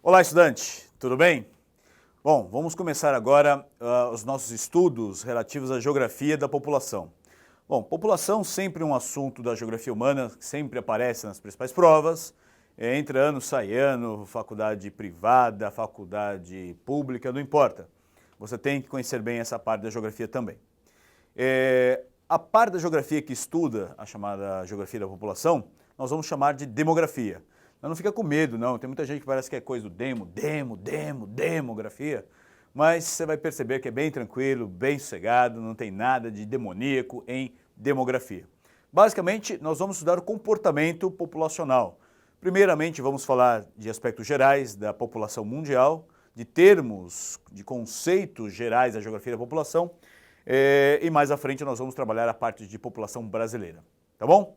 Olá, estudante, tudo bem? Bom, vamos começar agora os nossos estudos relativos à geografia da população. Bom, população sempre um assunto da geografia humana, que sempre aparece nas principais provas, entra ano, sai ano, faculdade privada, faculdade pública, não importa. Você tem que conhecer bem essa parte da geografia também. A parte da geografia que estuda a chamada geografia da população, nós vamos chamar de demografia. Não fica com medo, não. Tem muita gente que parece que é coisa do demografia, mas você vai perceber que é bem tranquilo, bem sossegado, não tem nada de demoníaco em demografia. Basicamente, nós vamos estudar o comportamento populacional. Primeiramente, vamos falar de aspectos gerais da população mundial, de termos, de conceitos gerais da geografia da população, e mais à frente nós vamos trabalhar a parte de população brasileira, tá bom?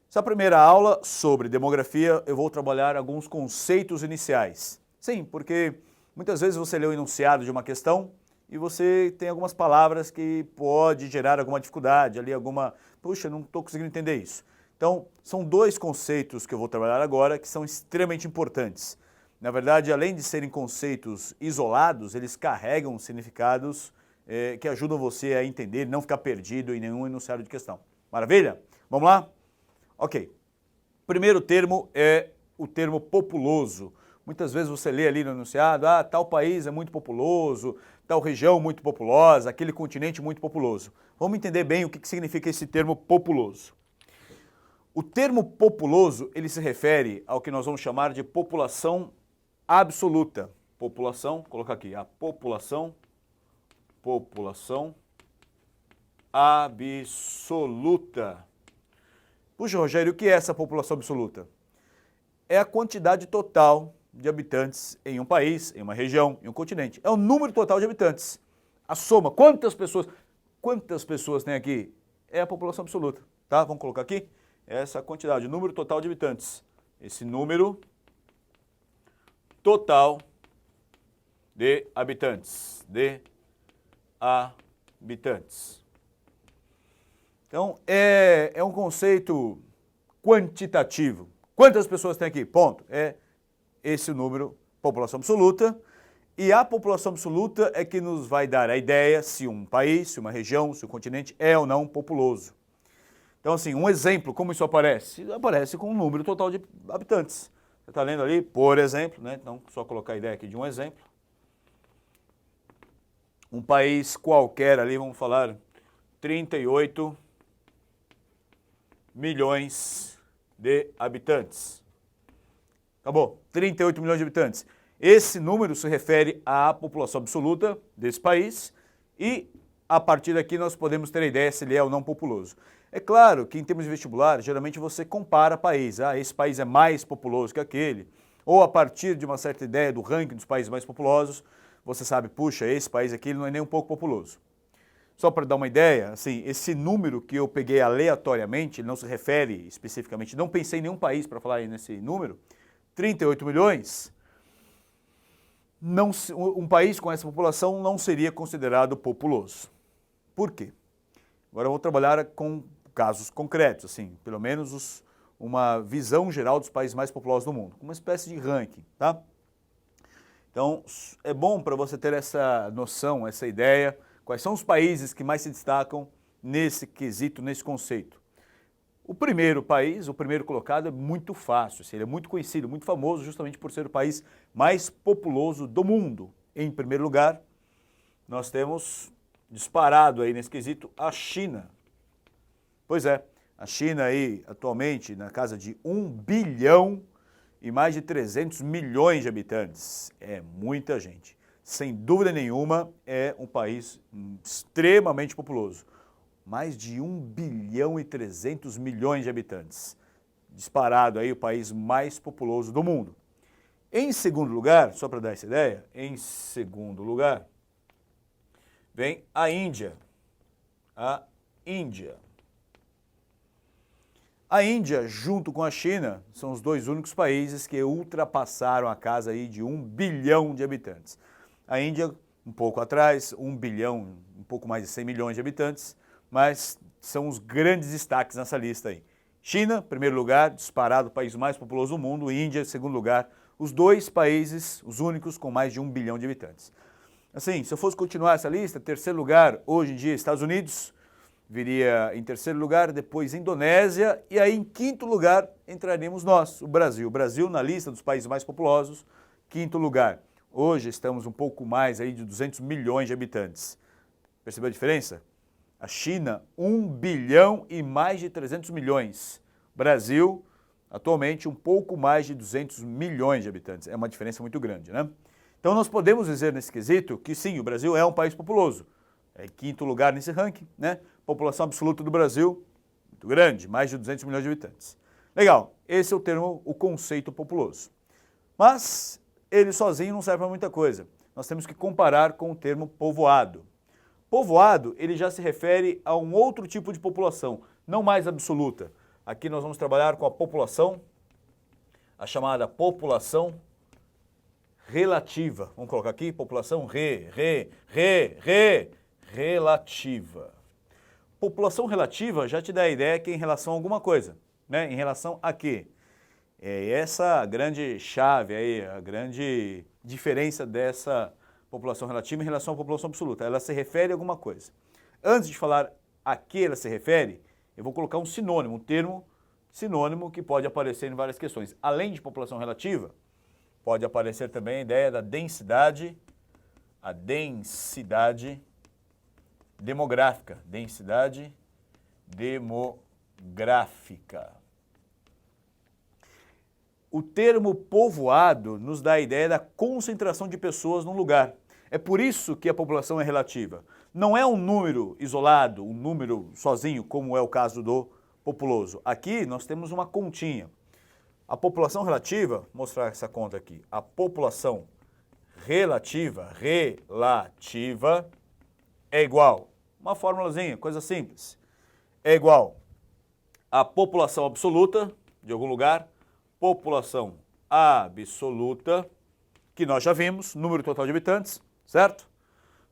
Essa primeira aula sobre demografia, eu vou trabalhar alguns conceitos iniciais. Sim, porque muitas vezes você lê o enunciado de uma questão e você tem algumas palavras que pode gerar alguma dificuldade, ali puxa, não estou conseguindo entender isso. Então, são dois conceitos que eu vou trabalhar agora que são extremamente importantes. Na verdade, além de serem conceitos isolados, eles carregam significados que ajudam você a entender, não ficar perdido em nenhum enunciado de questão. Maravilha? Vamos lá? Ok. Primeiro termo é o termo populoso. Muitas vezes você lê ali no enunciado, tal país é muito populoso, tal região muito populosa, aquele continente muito populoso. Vamos entender bem o que significa esse termo populoso. O termo populoso, ele se refere ao que nós vamos chamar de população absoluta. População, vou colocar aqui, a população absoluta. Puxa, Rogério, o que é essa população absoluta? É a quantidade total de habitantes em um país, em uma região, em um continente. É o número total de habitantes. A soma, quantas pessoas tem aqui? É a população absoluta, tá? Vamos colocar aqui essa quantidade, o número total de habitantes. Esse número total de habitantes, Então, é um conceito quantitativo. Quantas pessoas tem aqui? Ponto. É esse o número, população absoluta. E a população absoluta é que nos vai dar a ideia se um país, se uma região, se um continente é ou não populoso. Então, assim, um exemplo, como isso aparece? Aparece com o número total de habitantes. Você está lendo ali, por exemplo, né? Então, só colocar a ideia aqui de um exemplo. Um país qualquer ali, vamos falar, 38 milhões de habitantes. Acabou, 38 milhões de habitantes. Esse número se refere à população absoluta desse país e, a partir daqui, nós podemos ter a ideia se ele é ou não populoso. É claro que, em termos de vestibular, geralmente você compara país. Esse país é mais populoso que aquele. Ou, a partir de uma certa ideia do ranking dos países mais populosos, você sabe, puxa, esse país aqui não é nem um pouco populoso. Só para dar uma ideia, assim, esse número que eu peguei aleatoriamente, não se refere especificamente, não pensei em nenhum país para falar aí nesse número, 38 milhões, um país com essa população não seria considerado populoso. Por quê? Agora eu vou trabalhar com casos concretos, assim, pelo menos uma visão geral dos países mais populosos do mundo, uma espécie de ranking, tá? Então, é bom para você ter essa noção, essa ideia, quais são os países que mais se destacam nesse quesito, nesse conceito. O primeiro país, o primeiro colocado é muito fácil, ele é muito conhecido, muito famoso justamente por ser o país mais populoso do mundo. Em primeiro lugar, nós temos disparado aí nesse quesito a China. Pois é, a China aí atualmente na casa de 1 bilhão e mais de 300 milhões de habitantes. É muita gente. Sem dúvida nenhuma, é um país extremamente populoso. Mais de 1 bilhão e 300 milhões de habitantes. Disparado aí o país mais populoso do mundo. Em segundo lugar, só para dar essa ideia, em segundo lugar, vem a Índia. A Índia. A Índia, junto com a China, são os dois únicos países que ultrapassaram a casa aí de 1 bilhão de habitantes. A Índia, um pouco atrás, 1 bilhão, um pouco mais de 100 milhões de habitantes, mas são os grandes destaques nessa lista aí. China, primeiro lugar, disparado, o país mais populoso do mundo. Índia, segundo lugar, os dois países, os únicos com mais de 1 bilhão de habitantes. Assim, se eu fosse continuar essa lista, terceiro lugar, hoje em dia, Estados Unidos, viria em terceiro lugar, depois Indonésia, e aí em quinto lugar entraríamos nós, o Brasil. O Brasil na lista dos países mais populosos, quinto lugar. Hoje estamos um pouco mais aí de 200 milhões de habitantes. Percebeu a diferença? A China, 1 bilhão e mais de 300 milhões. Brasil, atualmente, um pouco mais de 200 milhões de habitantes. É uma diferença muito grande, né? Então nós podemos dizer nesse quesito que sim, o Brasil é um país populoso. É em quinto lugar nesse ranking, né? População absoluta do Brasil, muito grande, mais de 200 milhões de habitantes. Legal, esse é o termo, o conceito populoso. Mas ele sozinho não serve para muita coisa. Nós temos que comparar com o termo povoado. Povoado, ele já se refere a um outro tipo de população, não mais absoluta. Aqui nós vamos trabalhar com a população, a chamada população relativa. Vamos colocar aqui, população relativa. População relativa já te dá a ideia que é em relação a alguma coisa, né? Em relação a quê? É essa a grande chave aí, a grande diferença dessa população relativa em relação à população absoluta. Ela se refere a alguma coisa. Antes de falar a que ela se refere, eu vou colocar um sinônimo, um termo sinônimo que pode aparecer em várias questões. Além de população relativa, pode aparecer também a ideia da densidade, a densidade demográfica. Densidade demográfica. O termo povoado nos dá a ideia da concentração de pessoas num lugar. É por isso que a população é relativa. Não é um número isolado, um número sozinho, como é o caso do populoso. Aqui nós temos uma continha. A população relativa, vou mostrar essa conta aqui, a população relativa é igual, uma formulazinha, coisa simples, é igual a população absoluta de algum lugar, população absoluta, que nós já vimos, número total de habitantes, certo?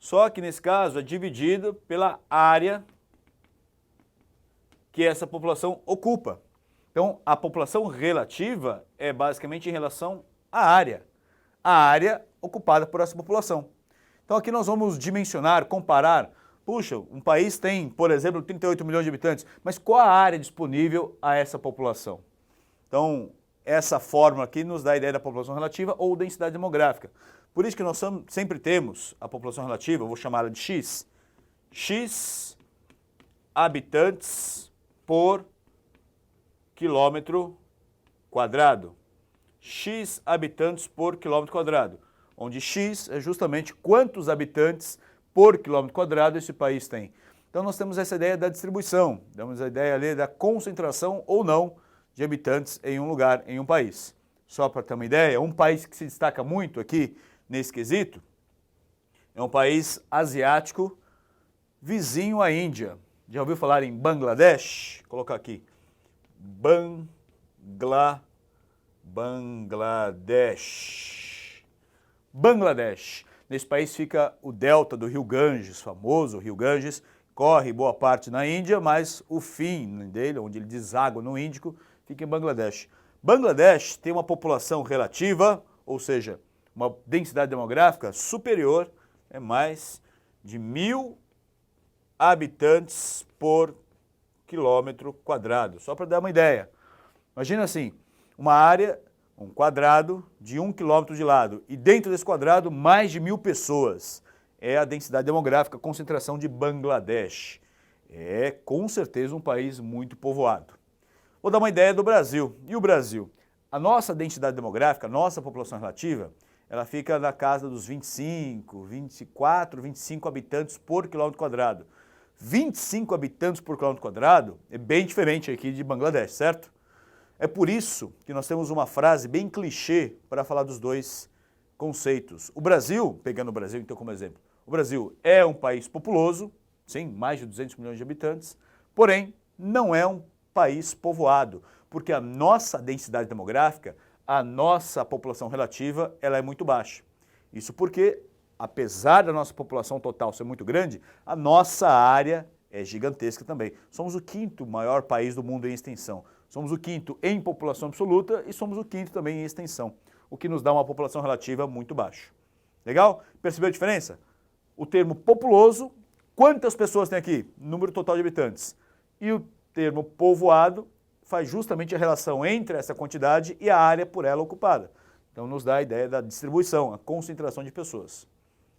Só que nesse caso é dividido pela área que essa população ocupa. Então, a população relativa é basicamente em relação à área ocupada por essa população. Então, aqui nós vamos dimensionar, comparar. Puxa, um país tem, por exemplo, 38 milhões de habitantes, mas qual a área disponível a essa população? Então, essa fórmula aqui nos dá a ideia da população relativa ou densidade demográfica. Por isso que nós sempre temos a população relativa, eu vou chamar ela de X. X habitantes por quilômetro quadrado. X habitantes por quilômetro quadrado, onde X é justamente quantos habitantes por quilômetro quadrado esse país tem. Então nós temos essa ideia da distribuição, temos a ideia ali da concentração ou não de habitantes em um lugar, em um país. Só para ter uma ideia, um país que se destaca muito aqui nesse quesito é um país asiático vizinho à Índia. Já ouviu falar em Bangladesh? Vou colocar aqui. Bangladesh. Nesse país fica o delta do rio Ganges, famoso rio Ganges, corre boa parte na Índia, mas o fim dele, onde ele deságua no Índico, fica em Bangladesh. Bangladesh tem uma população relativa, ou seja, uma densidade demográfica superior, é mais de 1.000 habitantes por quilômetro quadrado. Só para dar uma ideia. Imagina assim, uma área, um quadrado de 1 quilômetro de lado e dentro desse quadrado mais de 1.000 pessoas. É a densidade demográfica, a concentração de Bangladesh. É com certeza um país muito povoado. Vou dar uma ideia do Brasil. E o Brasil? A nossa densidade demográfica, a nossa população relativa, ela fica na casa dos 25 habitantes por quilômetro quadrado. 25 habitantes por quilômetro quadrado é bem diferente aqui de Bangladesh, certo? É por isso que nós temos uma frase bem clichê para falar dos dois conceitos. O Brasil, pegando o Brasil então como exemplo, o Brasil é um país populoso, sim, mais de 200 milhões de habitantes, porém não é um país povoado, porque a nossa densidade demográfica, a nossa população relativa, ela é muito baixa. Isso porque, apesar da nossa população total ser muito grande, a nossa área é gigantesca também. Somos o quinto maior país do mundo em extensão. Somos o quinto em população absoluta e somos o quinto também em extensão. o que nos dá uma população relativa muito baixa. Legal? Percebeu a diferença? O termo populoso, quantas pessoas tem aqui? Número total de habitantes. E o termo povoado faz justamente a relação entre essa quantidade e a área por ela ocupada. Então nos dá a ideia da distribuição, a concentração de pessoas.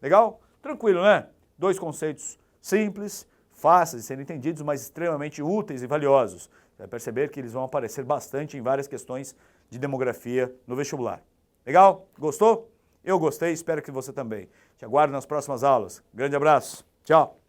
Legal? Tranquilo, né? Dois conceitos simples, fáceis de serem entendidos, mas extremamente úteis e valiosos. Você vai perceber que eles vão aparecer bastante em várias questões de demografia no vestibular. Legal? Gostou? Eu gostei, espero que você também. Te aguardo nas próximas aulas. Grande abraço. Tchau.